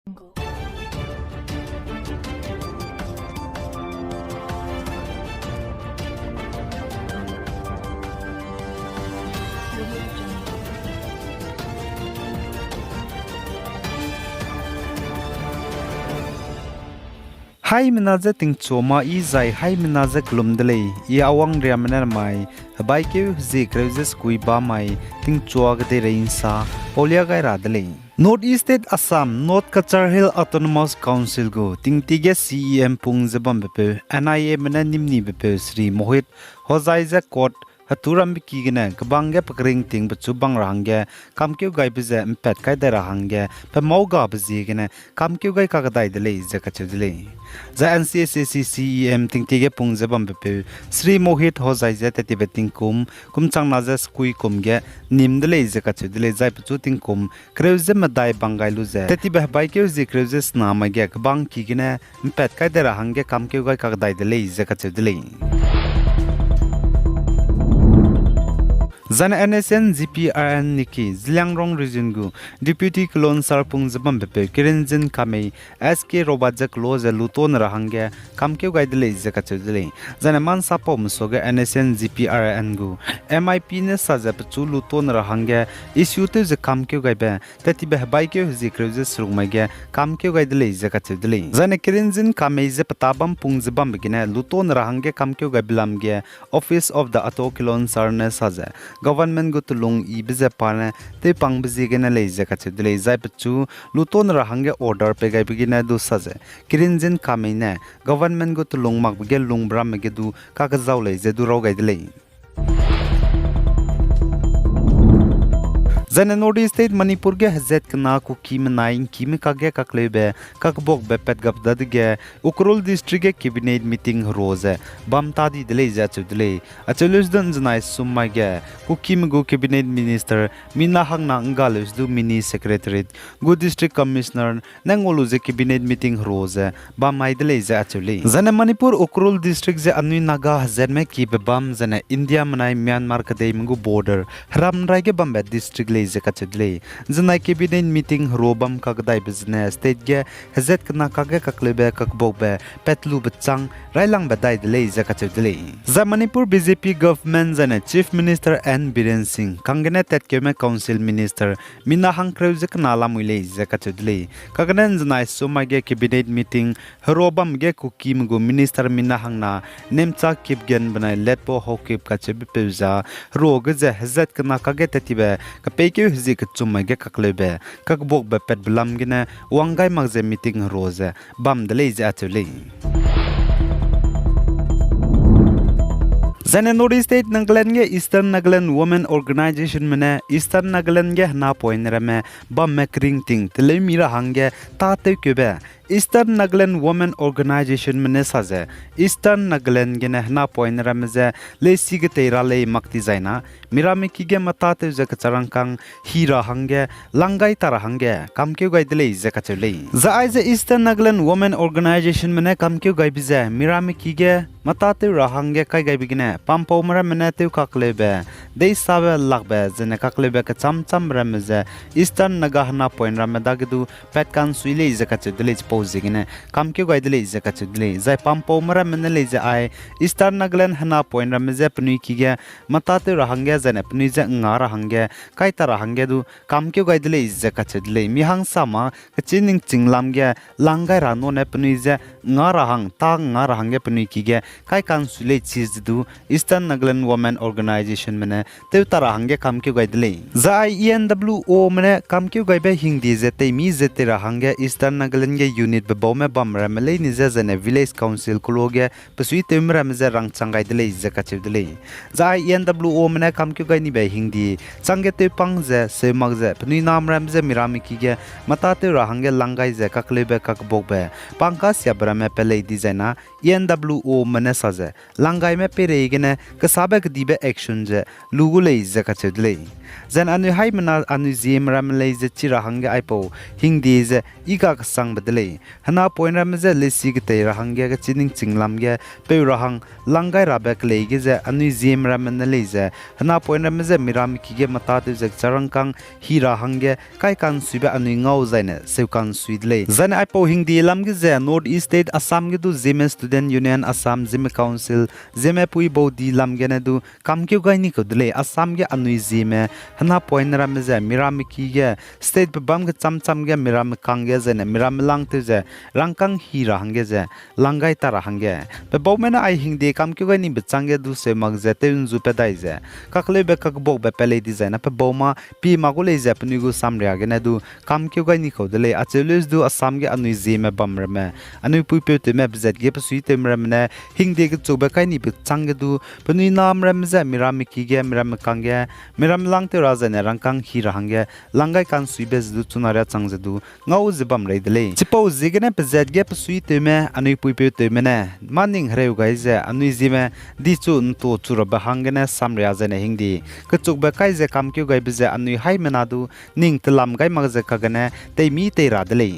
Hai menaza ting choma I zai hai menaza klumdele I awang riamner mai bai ke zi kreuses kui ba mai ting chua gade reinsa polia gai radle North East State Assam North Kachar Hill Autonomous Council go ting tige CEM pung zabam bepe NIA mena nimni bepe Sri Mohit Hozaiza Court Haturam bikigene kabangge pakring ting bachu bang rangge kamkeu gai bize mpet kai da rangge pe mauga bizigene kamkeu gai kagadai dele zakachudle za NSA CEM ting tige pung zabam bepe Sri Mohit Hozai za tetibeting kum chang naza skui kumge nimdele zakachudle zai bachu ting kum kreuze madai bangai luze tetibe bai keu zi kreuze snama ge kabang kigene mpet kai da rangge kamkeu gai kagadai dele zakachudle Zan NSN GPRN Niki Zliangrong Region Gu Deputy Clone Sarpung Zabam Bepe Kirinjin Kame SK Robajak Loze Luton Rahange Kamkeu Gaidele Zakachudele Zan Man Sapo Musoga NSN GPRN Gu MIP Ne Sazapachu Luton Rahange Issue to the Kamkeu Gaibe Tatibe Baike Zikruzes Rumage Kamkeu Gaidele Zakachudele Zan Kirinjin Kame Zepatabam Pung Zabam Begine Luton Rahange Kamkeu Gaibilamge Office of the Atokilon Sarne Saza Government go to long I bize pane te pang bize gena leize kachudle zai pachu luton rahange order pe gai bigina du saze kirinjin kamine government go to long mak bige long bram ge du ka ga zaw leize du ro gai dile Zane North State Manipur ge hazet kana ku kim naing kim ka ge kaklebe kakbok bepet gabdad ge Ukrul district ge cabinet meeting roze bam tadi dele ja chudle achelus dan janai summa ge ku kim go cabinet minister mina hangna ngalus du mini secretary go district commissioner nangolu je cabinet meeting roze bam mai dele ja achule Zane Manipur Ukrul district je anui naga hazet me ki bam zane India manai Myanmar ka deimgu border ramrai ge bam district Zakachudle Zanai cabinet meeting robam kagdai business state ge hazet kana kage kaklebe kakbokbe petlu bachang railang badai dele zakachudle za Manipur BJP government zane chief minister N Biren Singh kangene tetkeme council minister mina hangkreu zakna lamule zakachudle kagnen zanai somage cabinet meeting robam ge kukim go minister mina hangna nemcha kipgen banai letpo hokip kachebi peuza roge ze hazet kana kage tetibe kape Keu hizi kachumage kaklebe kakbok be pet blam gine wangai magze meeting roze bam dele je atule Zane North State Nagaland ge Eastern Nagaland Women Organization mene Eastern Nagaland ge na point rame bam mekring ting tele mira hange ta te kebe Eastern Nagaland Women Organization mene saze Eastern Nagaland ge na point rame ze le sig teira le makti zaina mirami kige mata te je kacharangkang hira hange langai tara hange kamkeu gaidele je kachule za aize Eastern Nagaland Women Organization mene kamkeu gaibize mirami kige mata te rahange kai gaibigine pampo mara mene te kaklebe dei sabe lagbe zene kaklebe ka cham rameze Eastern Nagahna point rameda gidu petkan suile je kachudele pozigine kamkeu gaidele je kachudele zai pampo mara mene leje ai Eastern Nagaland hana point rameze pnui kige mata te rahange zene pnui je ngara hange kai tara hange du kamkeu gaidele je kachudele mihang sama chining chinglam ge langai rano ne pnui je ngara hang ta ngara hange pnui kige kai kan sule cheese du Eastern Nagaland Women Organization mene te tara hange kamkeu gaidele za ENWO mene kamkeu gaibe hingdi zete mi zete ra hange Eastern Nagaland ge unit be bome bamra mele ni zene village council kuloge pesui temra meze rang changai dele zakachudele za ENWO mene kamkeu gai ni be hingdi change te pangze se magze pni nam ramze mirami kige mata te ra hange langai ze kaklebe kakbokbe pangkas ya brame pele designa ENWO mene saze langai me pere igene kasabe dibe action je lugule zakachudle zen anu hai mana anu ZEME ram le je chira hangge aipo hindi je iga ka sang badle hana point ram je lesi ge te ra hangge ga chining chinglam ge pe ra hang langai ra bek le ge je anu ZEME ram na le je hana point ram je miram ki ge mata te je charang kang hi ra hangge kai kan suibe anu ngau zaine seu kan suidle zen aipo hindi lam ge je north east state assam ge du ZEME student union assam ZEME council ZEME pui bodi lam ge na du kam kyu gai ni ko dle assam ge anu ZEME hana point ram je miram ki ge state bam ge cham cham ge miram kang ge je ne miram lang te je rangkang hi ra hangge je langai ta ra hangge pe bawmena ai hindi kam kyu gai ni bechang ge du se mag je te unzu pe dai je kakle be kak bok be pele di je na pe bawma pi ma go le je pni gu sam ria ge na du kam kyu gai ni ko dele acheles du assam ge anu ZEME bam rame anu pui pe te me bzet ge psui te mram ne hindi ge chu be kai ni bechang ge du pni nam ram je miram ki ge miram kang ge miram lang te ra je ne rangkang hi ra hangge langai kan sui be du chunaria chang je du ngau je bam rei dele chipo zigene pzet ge psui te me anu pui pe te me ne maning hreu gai je anu ZEME di chu to chura ba hangene samria je ne hindi kachuk ba kai je kam kyu gai be je anu hai mena du ning tlam gai mag je kagane te mi te ra dele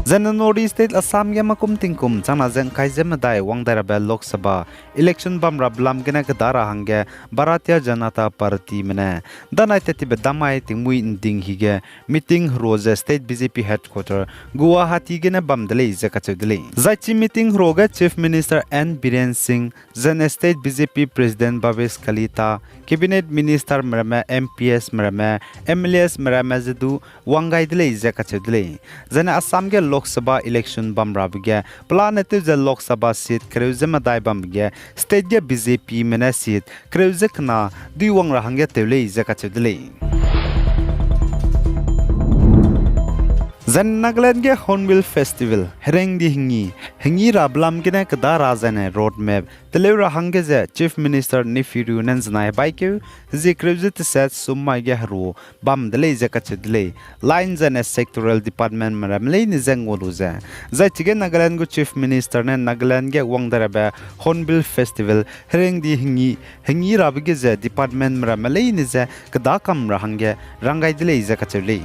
Zena North State Assam ge makum tingkum chana jeng kai zema dai wangdara ba Lok Sabha election bam rablam gena gadara hangge Bharatiya Janata Party mene danai teti be damai tingmui inding hige meeting roze state BJP headquarter Guwahati gena bam dele je ka chudle zaichi meeting roga chief minister N Biren Singh Zen state BJP president Bhavesh Kalita cabinet minister mrama MPS mrama MLS mrama jedu wangai dele je ka chudle zena Assam ge Lok Sabha election bam rabge planete je Lok Sabha seat kreuzema dai bam ge state ge BJP mena seat kreuzekna duwang ra hangge tele je ka chudle Zen Nagaland ge Hornbill Festival hereng di hingi rablam gene kada razane roadmap telera hangge je chief minister Nefiru Nanzanai baike je kreuze set summa ge haru bam dele je ka chedle lines and sectoral department maramle ni zengoluza za chige Nagaland go chief minister ne Nagaland ge wangdara ba Hornbill Festival hereng di hingi rabge je department maramle ni je kada kam ra hangge rangai dele je ka chedle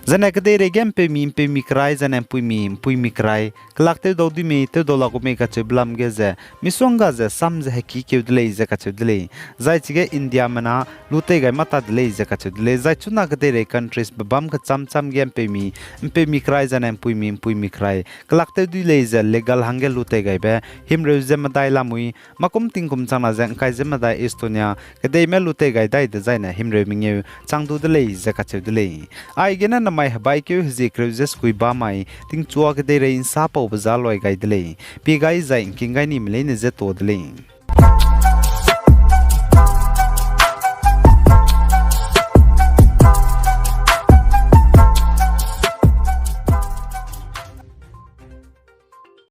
Zana kade regem pe mi krai zana pui mi krai klakte do di me te do la ko me ka cheblam ge ze misonga ze sam ze ki ke dle ze ka chedle zai chige India mana lute gai mata dle ze ka chedle zai chuna kade re countries babam ka cham gem pe mi krai zana pui mi krai klakte du le ze legal hange lute gai be himre ze madai la mui makum tingkum chana ze kai ze madai Estonia kade me lute gai dai de zai na himre mingeu changdu dle ze ka chedle ai gena mai habai ke hzi kreuses kui ba mai ting chua ke de rein sa pau bazal loi gai dele pi gai zai king gai ni mle ne je to dele